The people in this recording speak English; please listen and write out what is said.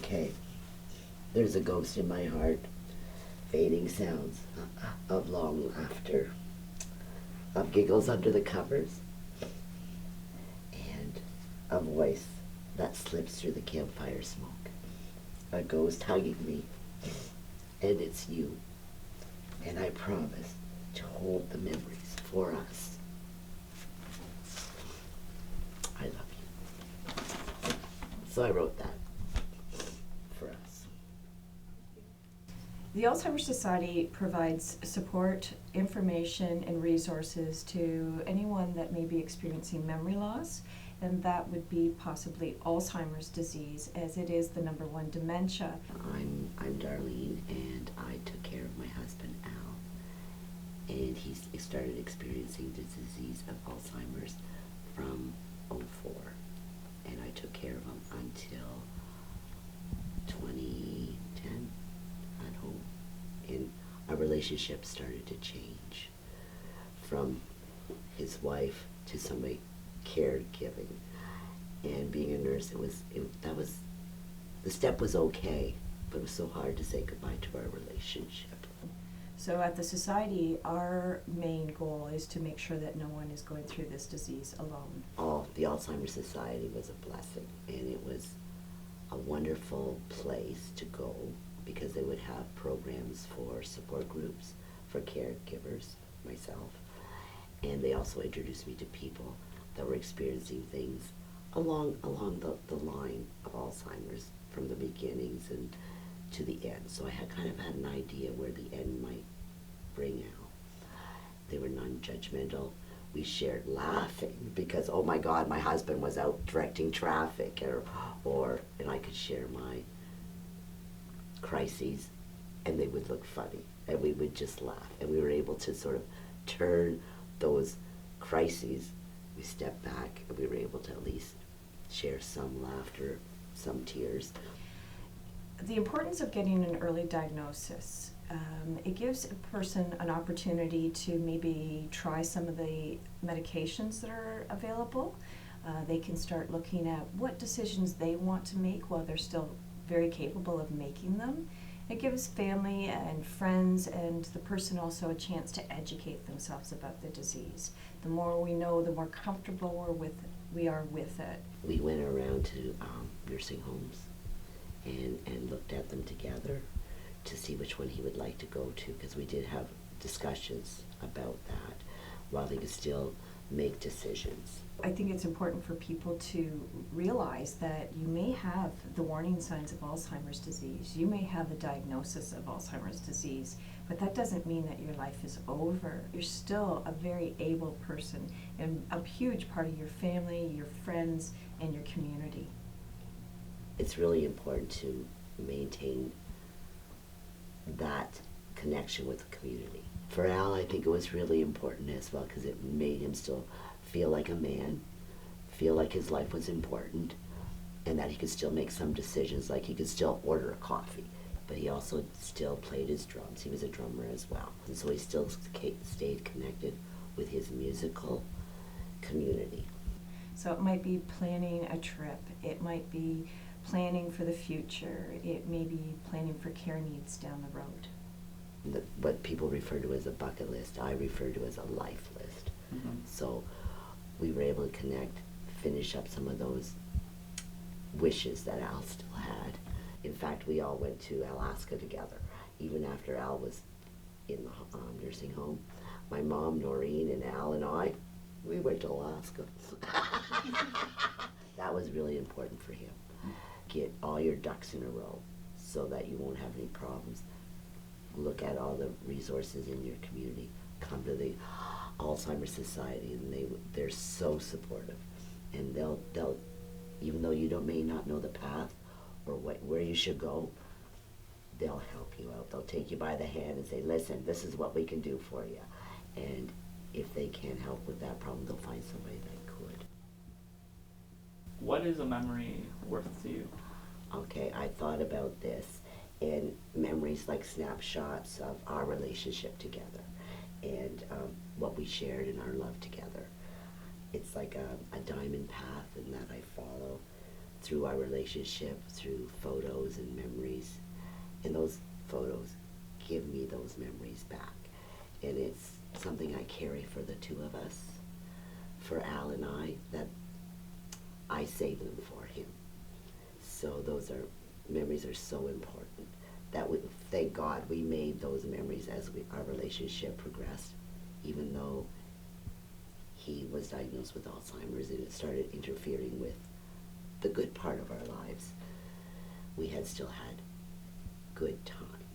Okay, there's a ghost in my heart, fading sounds of long laughter, of giggles under the covers, and a voice that slips through the campfire smoke. A ghost hugging me, and it's you. And I promise to hold the memories for us. I love you. So I wrote that for us. The Alzheimer's Society provides support, information, and resources to anyone that may be experiencing memory loss, and that would be possibly Alzheimer's disease, as it is the #1 dementia. I'm Darlene, and I took care of my husband Al, and he started experiencing the disease of Alzheimer's from '04, and I took care of him until 2010 at home, and our relationship started to change from his wife to somebody caregiving. And being a nurse, the step was okay, but it was so hard to say goodbye to our relationship. So at the Society, our main goal is to make sure that no one is going through this disease alone. The Alzheimer's Society was a blessing, and it was a wonderful place to go because they would have programs for support groups, for caregivers, myself, and they also introduced me to people that were experiencing things along the line of Alzheimer's from the beginnings and to the end. So I had kind of had an idea where the end might bring out. They were non-judgmental. We shared laughing because, oh my God, my husband was out directing traffic, and I could share my crises, and they would look funny, and we would just laugh, and we were able to sort of turn those crises. We stepped back, and we were able to at least share some laughter, some tears. The importance of getting an early diagnosis. It gives a person an opportunity to maybe try some of the medications that are available. They can start looking at what decisions they want to make while they're still very capable of making them. It gives family and friends and the person also a chance to educate themselves about the disease. The more we know, the more comfortable we are with it. We went around to nursing homes and looked at them together to see which one he would like to go to, because we did have discussions about that while he could still make decisions. I think it's important for people to realize that you may have the warning signs of Alzheimer's disease. You may have a diagnosis of Alzheimer's disease, but that doesn't mean that your life is over. You're still a very able person and a huge part of your family, your friends, and your community. It's really important to maintain that connection with the community. For Al, I think it was really important as well because it made him still feel like a man, feel like his life was important, and that he could still make some decisions, like he could still order a coffee. But he also still played his drums. He was a drummer as well. And so he still stayed connected with his musical community. So it might be planning a trip. It might be planning for the future. It may be planning for care needs down the road. What people refer to as a bucket list, I refer to as a life list. Mm-hmm. So we were able to connect, finish up some of those wishes that Al still had. In fact, we all went to Alaska together, even after Al was in the nursing home. My mom, Noreen, and Al and I, we went to Alaska. That was really important for him. Get all your ducks in a row so that you won't have any problems. Look at all the resources in your community. Come to the Alzheimer's Society, and they're so supportive. And they'll even though you may not know the path or where you should go, they'll help you out. They'll take you by the hand and say, listen, this is what we can do for you. And if they can't help with that problem, they'll find somebody that could. What is a memory worth to you? Okay, I thought about this, and memories like snapshots of our relationship together and what we shared in our love together. It's like a diamond path and that I follow through our relationship, through photos and memories. And those photos give me those memories back. And it's something I carry for the two of us, for Al and I, that I save them for him. So those are, memories are so important that we, thank God we made those memories as our relationship progressed, even though he was diagnosed with Alzheimer's and it started interfering with the good part of our lives. We had still had good times.